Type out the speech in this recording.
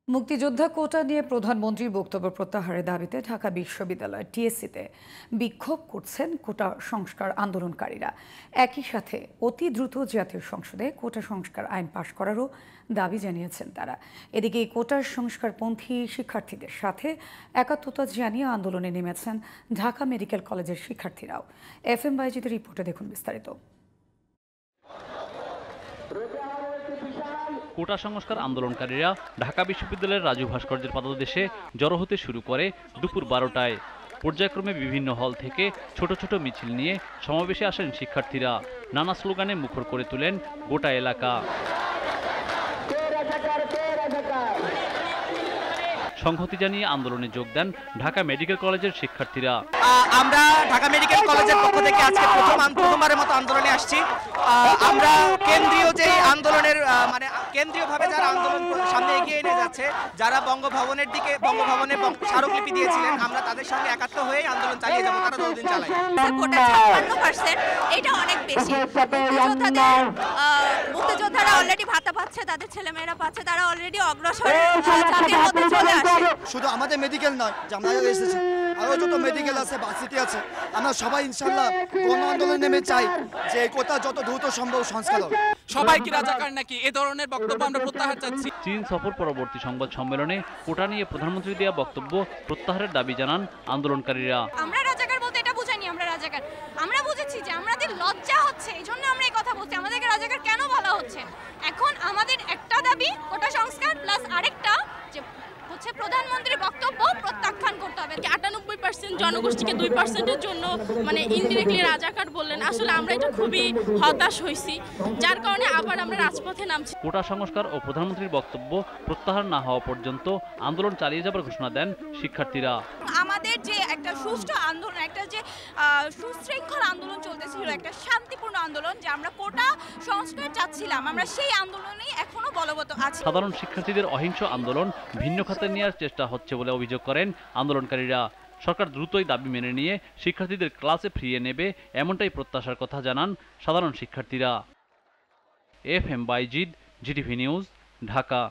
মুক্তিযোদ্ধা কোটা নিয়ে প্রধানমন্ত্রীর বক্তব্য প্রত্যাহারের দাবিতে ঢাকা বিশ্ববিদ্যালয় টিএসসিতে বিক্ষোভ করছেন কোটা সংস্কার আন্দোলনকারীরা। একই সাথে অতি দ্রুত জাতীয় সংসদে কোটা সংস্কার আইন পাশ করারও দাবি জানিয়েছেন তারা। এদিকে কোটার সংস্কারপন্থী শিক্ষার্থীদের সাথে একাত্মতা জানিয়ে আন্দোলনে নেমেছেন ঢাকা মেডিকেল কলেজের শিক্ষার্থীরাও। FM বাইজিদের রিপোর্টে দেখুন বিস্তারিত। কোটা সংস্কার আন্দোলনকারীরা ঢাকা বিশ্ববিদ্যালয়ের রাজু ভাস্কর্যের পাদদেশে জড়ো হতে শুরু করে দুপুর 12টায়। পর্যায়ক্রমে বিভিন্ন হল থেকে ছোট ছোট মিছিল নিয়ে সমাবেশে আসেন শিক্ষার্থীরা। নানা স্লোগানে মুখর করে তোলেন গোটা এলাকা। সংহতি জানিয়ে আন্দোলনে যোগ দেন ঢাকা মেডিকেল কলেজের শিক্ষার্থীরা। আমরা ঢাকা মেডিকেল কলেজের পক্ষ থেকে আজকে প্রথমবারের মতো আন্দোলনে আসছি। আমরা কেন্দ্রীয় যে আন্দোলনের কেন্দ্রীয়ভাবে যারা আন্দোলন সামনে এগিয়ে নিয়ে যাচ্ছে, যারা বঙ্গভবনের দিকে বঙ্গভবনে স্মারকলিপি দিয়েছিলেন, আমরা তাদের সঙ্গে একাত্ম হয়ে আন্দোলন চালিয়ে যাবো, তারা যতদিন চালায়। কোটা 56%, এটা অনেক বেশি। মুক্তিযোদ্ধারা অলরেডি ভাতা পাচ্ছে, তাদের ছেলেমেয়েরা পাচ্ছে, তারা অলরেডি অগ্রসর জাতির মধ্যে চলে আসে। শুধু আমাদের মেডিকেল নয়, যে আমরা এসেছি আরও যত মেডিকেল আছে, ভার্সিটি আছে, আমরা সবাই ইনশাল্লাহ গণ আন্দোলন নেমে চাই যে কোটা যত দ্রুত সম্ভব সংস্কার হবে। সবাই কি রাজাকার নাকি, এ ধরনের বক্তব্য আমরা প্রত্যাহার চাচ্ছি। চীন সফর পরবর্তী সংবাদ সম্মেলনে কোটা নিয়ে প্রধানমন্ত্রী দেওয়া বক্তব্য প্রত্যাহারের দাবি জানান আন্দোলনকারীরা। আমরা রাজাকার বলতে এটা বুঝাইনি, আমরা রাজাকার, আমরা বুঝেছি যে আমাদের লজ্জা হচ্ছে, এই জন্য আমরা এই কথা বলছি। আমাদেরকে রাজাকার কেন বলা হচ্ছে? এখন আমাদের একটা দাবি কোটা সংস্কার, প্লাস আরেকটা যে হচ্ছে প্রধানমন্ত্রীর বক্তব্য প্রত্যাখ্যান করতে হবে। 98% জনগোষ্ঠীকে 2%-এর জন্য ইনডিরেক্টলি রাজাকার বললেন। আসলে আমরা এটা খুবই হতাশ হয়েছি, যার কারণে আবার আমরা রাজপথে নামছি। কোটা সংস্কার ও প্রধানমন্ত্রীর বক্তব্য প্রত্যাহার না হওয়া পর্যন্ত আন্দোলন চালিয়ে যাবার ঘোষণা দেন শিক্ষার্থীরা। আমাদের যে একটা সুষ্ঠু আন্দোলন, একটা যে সুশৃঙ্খল আন্দোলন চলতেছিল, একটা শান্তিপূর্ণ আন্দোলন, যে আমরা কোটা সংস্কার চাচ্ছিলাম, আমরা সেই আন্দোলনেই এখনো বলবৎ আছি। সাধারণ শিক্ষার্থীদের অহিংস আন্দোলন ভিন্ন খাতে নেওয়ার চেষ্টা হচ্ছে বলে অভিযোগ করেন আন্দোলনকারীরা। সরকার দ্রুতই দাবি মেনে নিয়ে শিক্ষার্থীদের ক্লাসে ফিরিয়ে নেবে, এমনটাই প্রত্যাশার কথা জানান সাধারণ শিক্ষার্থীরা। FM Bayezid, GTV news, Dhaka.